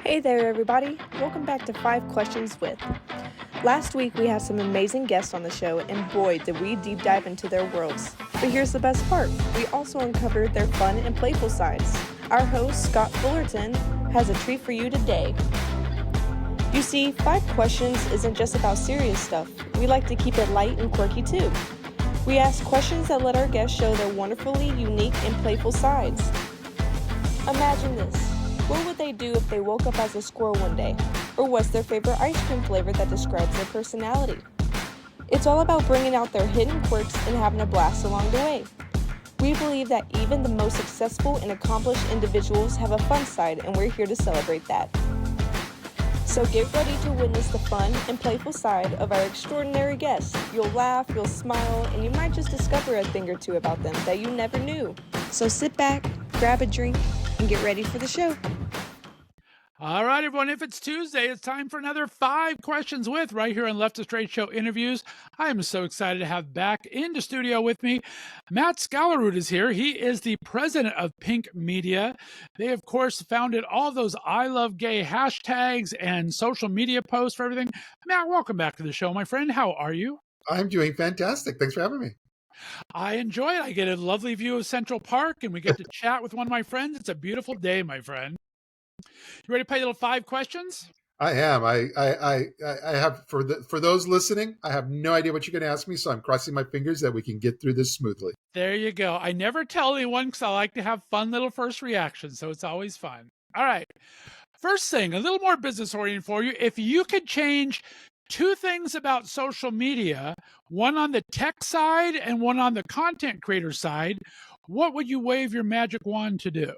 Hey there, everybody. Welcome back to 5 Questions With. Last week, we had some amazing guests on the show, and boy, did we deep dive into their worlds. But here's the best part. We also uncovered their fun and playful sides. Our host, Scott Fullerton, has a treat for you today. You see, 5 Questions isn't just about serious stuff. We like to keep it light and quirky, too. We ask questions that let our guests show their wonderfully unique and playful sides. Imagine this. What would they do if they woke up as a squirrel one day? Or what's their favorite ice cream flavor that describes their personality? It's all about bringing out their hidden quirks and having a blast along the way. We believe that even the most successful and accomplished individuals have a fun side, and we're here to celebrate that. So get ready to witness the fun and playful side of our extraordinary guests. You'll laugh, you'll smile, and you might just discover a thing or two about them that you never knew. So sit back, grab a drink, and get ready for the show. All right, everyone, if it's Tuesday, it's time for another 5 Questions With right here on Left of Str8 Show Interviews. I am so excited to have back in the studio with me, Matt Skallerud is here. He is the president of Pink Media. They, of course, founded all those I Love Gay hashtags and social media posts for everything. Matt, welcome back to the show, my friend. How are you? I'm doing fantastic. Thanks for having me. I enjoy it. I get a lovely view of Central Park, and we get to chat with one of my friends. It's a beautiful day, my friend. You ready to play little 5 questions? I am. I have for those listening, I have no idea what you're going to ask me, so I'm crossing my fingers that we can get through this smoothly. There you go. I never tell anyone because I like to have fun little first reactions, so it's always fun. All right. First thing, a little more business oriented for you. If you could change 2 things about social media, one on the tech side and one on the content creator side, what would you wave your magic wand to do?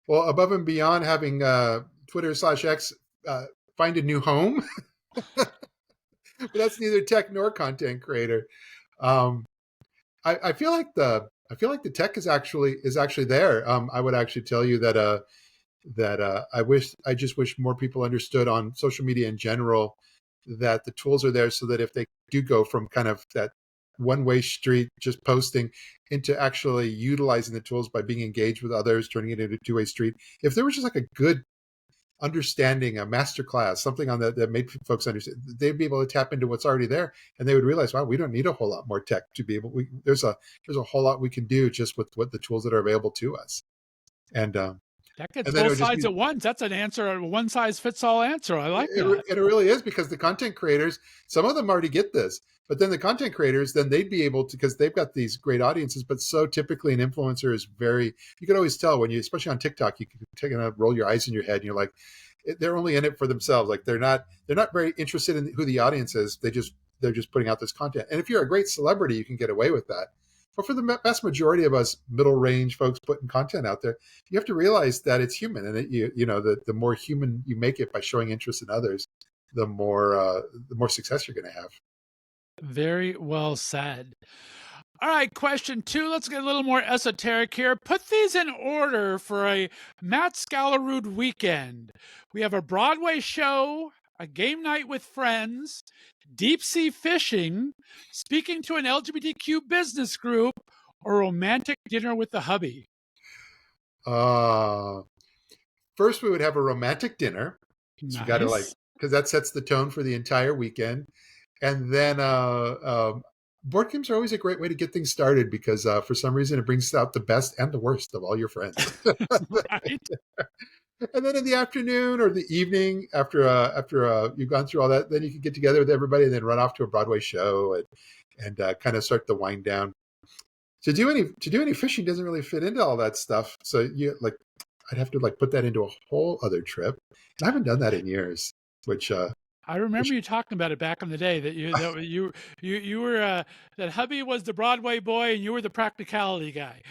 Well, above and beyond having Twitter/X find a new home, but that's neither tech nor content creator. I feel like the tech is actually there. I would actually tell you that I just wish more people understood on social media in general that the tools are there so that if they do go from kind of that one-way street, just posting, into actually utilizing the tools by being engaged with others, turning it into a two-way street. If there was just like a good understanding, a master class, something on that made folks understand, they'd be able to tap into what's already there, and they would realize, wow, we don't need a whole lot more tech to be able. There's a whole lot we can do just with what the tools that are available to us, and that gets both sides at once. That's an answer, a one-size-fits-all answer. I like that. It really is, because the content creators, some of them already get this, but then the content creators, then they'd be able to, because they've got these great audiences, but so typically an influencer is you can always tell when you, especially on TikTok, you can roll your eyes in your head and you're like, they're only in it for themselves. Like they're not very interested in who the audience is. They're just putting out this content. And if you're a great celebrity, you can get away with that. But for the vast majority of us middle range folks putting content out there, you have to realize that it's human, and that the more human you make it by showing interest in others, the more success you're going to have. Very well said. All right, question 2. Let's get a little more esoteric here. Put these in order for a Matt Skallerud weekend. We have a Broadway show, a game night with friends, deep sea fishing, speaking to an LGBTQ business group, or romantic dinner with the hubby. First, we would have a romantic dinner. Nice. So you got to because that sets the tone for the entire weekend. And then board games are always a great way to get things started, because for some reason it brings out the best and the worst of all your friends. Right. And then in the afternoon or the evening, after you've gone through all that, then you can get together with everybody and then run off to a Broadway show and kind of start the wind down. To do any fishing doesn't really fit into all that stuff. So I'd have to put that into a whole other trip. And I haven't done that in years, which I remember you talking about it back in the day, that you were that hubby was the Broadway boy and you were the practicality guy.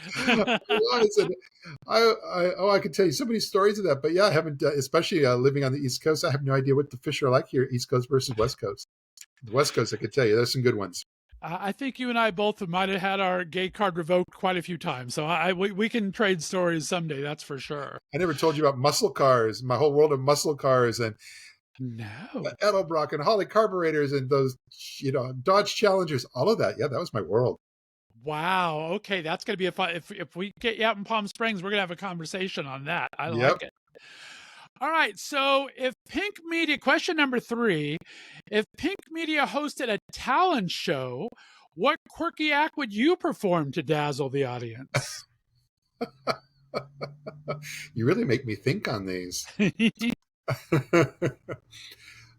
I could tell you so many stories of that, but yeah, I haven't. Especially living on the East Coast, I have no idea what the fish are like here, East Coast versus West Coast. The West Coast, I could tell you, there's some good ones. I think you and I both might have had our gay card revoked quite a few times, so we can trade stories someday. That's for sure. I never told you about muscle cars, my whole world of muscle cars, and Edelbrock and Holly carburetors and those, Dodge Challengers, all of that. Yeah, that was my world. Wow. Okay, that's going to be a fun. If we get you out in Palm Springs, we're going to have a conversation on that. I Yep. like it. All right. So, if Pink Media, question number 3, if Pink Media hosted a talent show, what quirky act would you perform to dazzle the audience? You really make me think on these.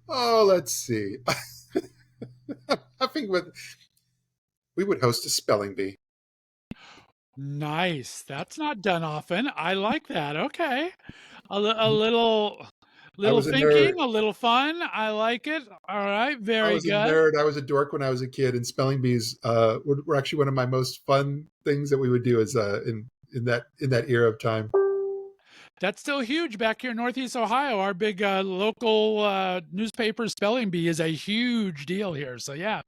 Oh, let's see. I think we would host a spelling bee. Nice. That's not done often. I like that. Okay. A I little was a nerd. thinking, a little fun. I like it. All right. I Very was a good. nerd. I was a dork when I was a kid, and spelling bees were actually one of my most fun things that we would do as in that era of time. That's still huge back here in Northeast Ohio. Our big local newspaper spelling bee is a huge deal here. So yeah,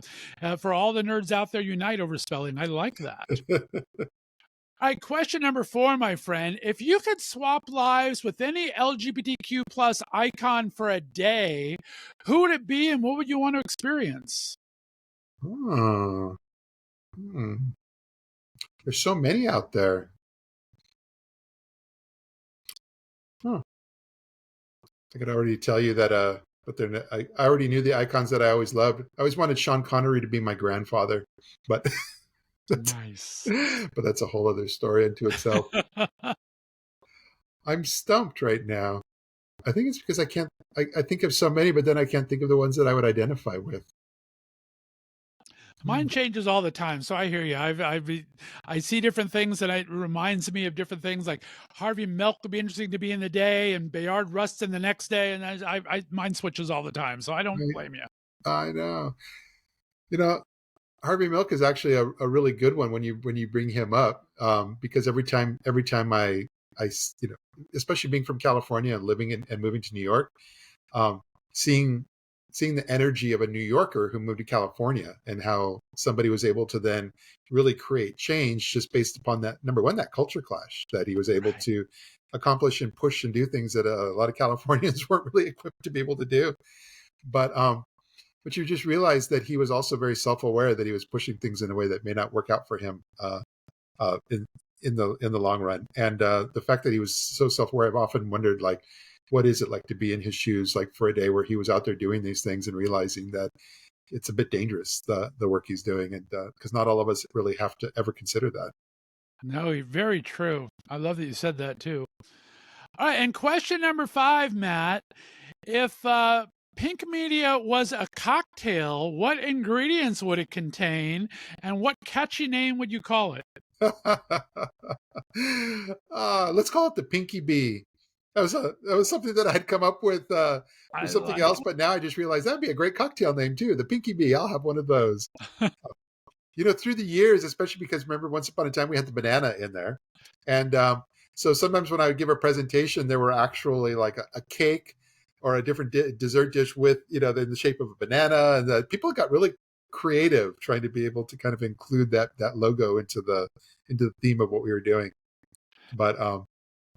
for all the nerds out there, unite over spelling. I like that. All right, question number 4, my friend. If you could swap lives with any LGBTQ plus icon for a day, who would it be and what would you want to experience? Oh, there's so many out there. Huh. I could already tell you that but I already knew the icons that I always loved. I always wanted Sean Connery to be my grandfather, but Nice. but that's a whole other story unto itself. I'm stumped right now. I think it's because I can't. I think of so many, but then I can't think of the ones that I would identify with. Mine changes all the time, so I hear you. I see different things, and it reminds me of different things. Like Harvey Milk would be interesting to be in the day, and Bayard Rustin the next day, and mine switches all the time. So I don't blame you. I know. You know, Harvey Milk is actually a really good one when you bring him up, because every time I especially being from California and living and moving to New York, seeing the energy of a New Yorker who moved to California and how somebody was able to then really create change just based upon that, number one, that culture clash that he was able to accomplish and push and do things that a lot of Californians weren't really equipped to be able to do. But you just realized that he was also very self-aware that he was pushing things in a way that may not work out for him in the long run. And the fact that he was so self-aware, I've often wondered, like, what is it like to be in his shoes, like for a day where he was out there doing these things and realizing that it's a bit dangerous, the work he's doing, and because not all of us really have to ever consider that. No, very true. I love that you said that too. All right, and question number 5, Matt. If Pink Media was a cocktail, what ingredients would it contain, and what catchy name would you call it? Let's call it the Pinky Bee. That was something that I'd come up with for something else, but now I just realized that'd be a great cocktail name too. The Pinky Bee. I'll have one of those. Through the years, especially because remember, once upon a time we had the banana in there, and so sometimes when I would give a presentation, there were actually like a cake or a different dessert dish with in the shape of a banana, and people got really creative trying to be able to kind of include that logo into the theme of what we were doing. But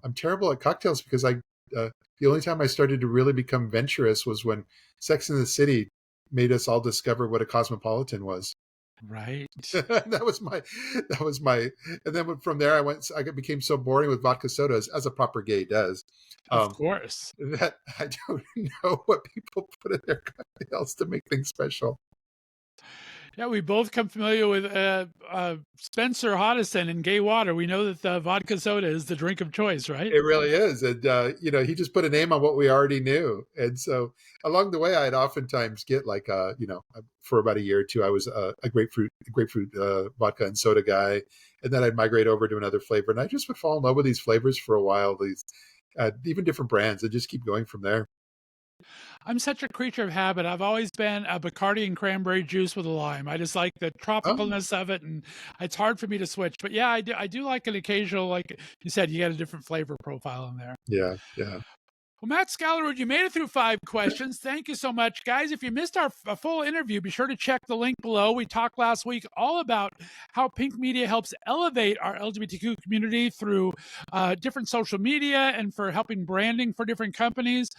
I'm terrible at cocktails because the only time I started to really become venturous was when Sex and the City made us all discover what a cosmopolitan was. Right. that was my, and then from there I became so boring with vodka sodas, as a proper gay does. Of course. That I don't know what people put in their cocktails to make things special. Yeah, we both come familiar with Spencer Hodison and Gay Water. We know that the vodka soda is the drink of choice, right? It really is. And, he just put a name on what we already knew. And so along the way, I'd oftentimes get like, for about a year or two, I was a grapefruit vodka and soda guy. And then I'd migrate over to another flavor. And I just would fall in love with these flavors for a while, these even different brands, and just keep going from there. I'm such a creature of habit. I've always been a Bacardi and cranberry juice with a lime. I just like the tropicalness of it, and it's hard for me to switch. But yeah, I do like an occasional, like you said, you got a different flavor profile in there. Yeah, yeah. Well, Matt Skallerud, you made it through 5 questions. Thank you so much, guys. If you missed our full interview, be sure to check the link below. We talked last week all about how Pink Media helps elevate our LGBTQ community through different social media and for helping branding for different companies.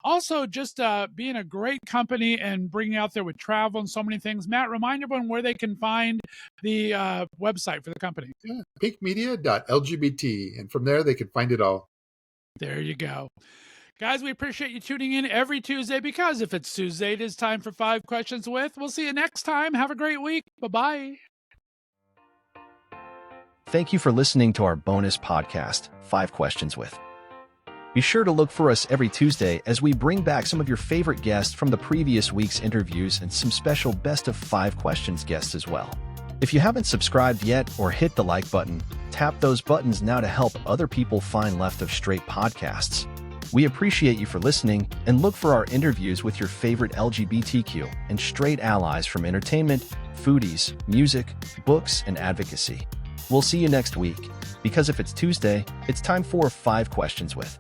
Also, just being a great company and bringing out there with travel and so many things. Matt, remind everyone where they can find the website for the company. Yeah, pinkmedia.lgbt, and from there they can find it all. There you go. Guys, we appreciate you tuning in every Tuesday, because if it's Tuesday, it is time for 5 Questions With. We'll see you next time. Have a great week. Bye-bye. Thank you for listening to our bonus podcast, 5 Questions With. Be sure to look for us every Tuesday as we bring back some of your favorite guests from the previous week's interviews and some special best of 5 questions guests as well. If you haven't subscribed yet or hit the like button, tap those buttons now to help other people find Left of Str8 Podcasts. We appreciate you for listening, and look for our interviews with your favorite LGBTQ and straight allies from entertainment, foodies, music, books, and advocacy. We'll see you next week, because if it's Tuesday, it's time for 5 Questions With.